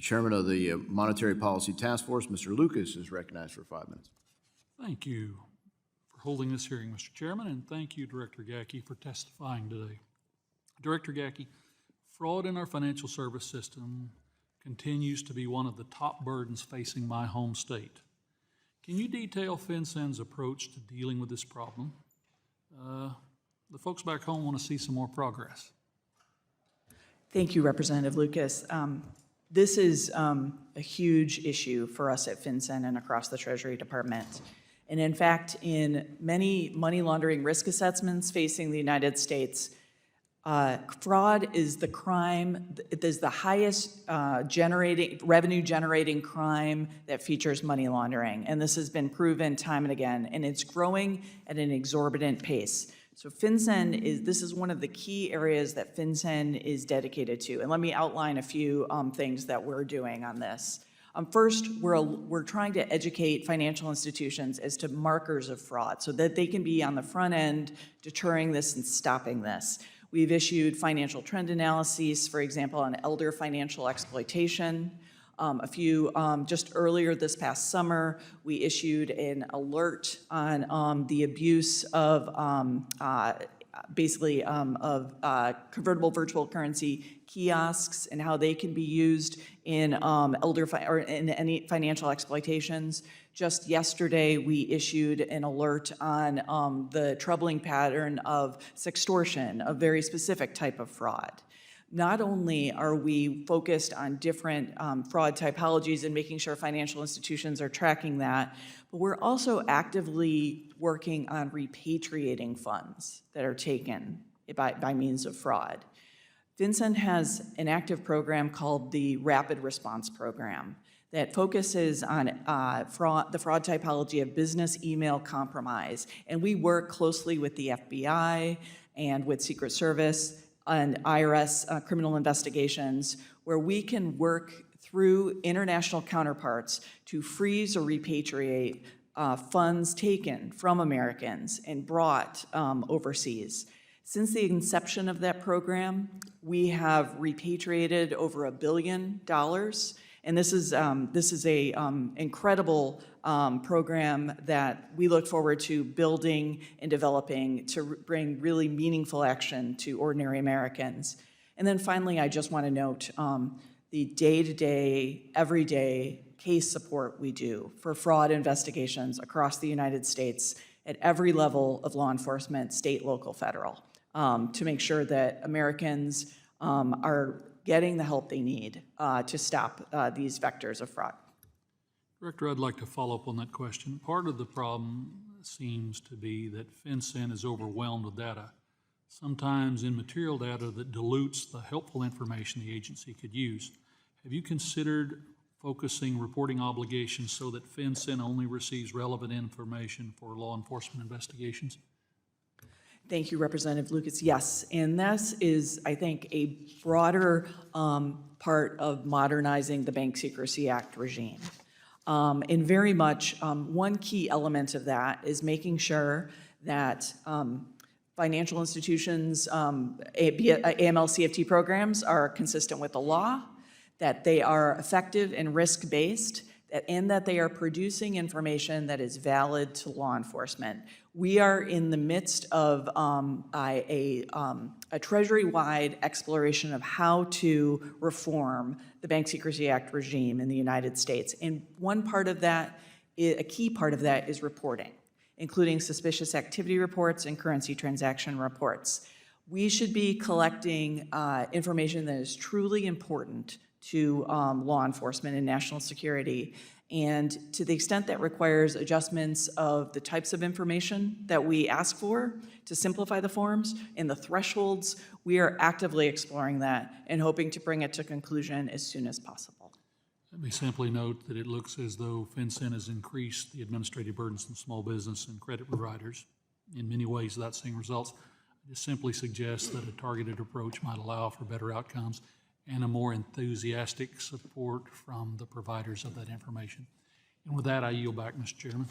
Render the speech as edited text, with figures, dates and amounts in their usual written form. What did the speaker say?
Chairman of the Monetary Policy Task Force, Mr. Lucas, is recognized for 5 minutes. Thank you for holding this hearing, Mr. Chairman, and thank you, Director Gacki, for testifying today. Director Gacki, fraud in our financial service system continues to be one of the top burdens facing my home state. Can you detail FinCEN's approach to dealing with this problem? The folks back home want to see some more progress. Thank you, Representative Lucas. This is a huge issue for us at FinCEN and across the Treasury Department. And in fact, in many money laundering risk assessments facing the United States, fraud is the crime, it is the highest revenue-generating crime that features money laundering. And this has been proven time and again, and it's growing at an exorbitant pace. So FinCEN this is one of the key areas that FinCEN is dedicated to. And let me outline a few things that we're doing on this. First, we're trying to educate financial institutions as to markers of fraud so that they can be on the front end deterring this and stopping this. We've issued financial trend analyses, for example, on elder financial exploitation. Just earlier this past summer, we issued an alert on the abuse of convertible virtual currency kiosks and how they can be used in in any financial exploitations. Just yesterday, we issued an alert on the troubling pattern of sextortion, a very specific type of fraud. Not only are we focused on different fraud typologies and making sure financial institutions are tracking that, but we're also actively working on repatriating funds that are taken by means of fraud. FinCEN has an active program called the Rapid Response Program that focuses on the fraud typology of business email compromise. And we work closely with the FBI and with Secret Service and IRS criminal investigations, where we can work through international counterparts to freeze or repatriate funds taken from Americans and brought overseas. Since the inception of that program, we have repatriated over $1 billion, and this is a incredible program that we look forward to building and developing to bring really meaningful action to ordinary Americans. And then finally, I just want to note the day-to-day, everyday case support we do for fraud investigations across the United States at every level of law enforcement, state, local, federal, to make sure that Americans are getting the help they need to stop these vectors of fraud. Director, I'd like to follow up on that question. Part of the problem seems to be that FinCEN is overwhelmed with data, sometimes immaterial data that dilutes the helpful information the agency could use. Have you considered focusing reporting obligations so that FinCEN only receives relevant information for law enforcement investigations? Thank you, Representative Lucas. Yes, and this is, I think, a broader part of modernizing the Bank Secrecy Act regime. And very much one key element of that is making sure that financial institutions, AML-CFT programs are consistent with the law, that they are effective and risk-based, and that they are producing information that is valid to law enforcement. We are in the midst of a Treasury-wide exploration of how to reform the Bank Secrecy Act regime in the United States. And one part of that, a key part of that is reporting, including suspicious activity reports and currency transaction reports. We should be collecting information that is truly important to law enforcement and national security. And to the extent that requires adjustments of the types of information that we ask for to simplify the forms and the thresholds, we are actively exploring that and hoping to bring it to conclusion as soon as possible. Let me simply note that it looks as though FinCEN has increased the administrative burdens on small business and credit providers in many ways without seeing results. I just simply suggest that a targeted approach might allow for better outcomes and a more enthusiastic support from the providers of that information. And with that, I yield back, Mr. Chairman.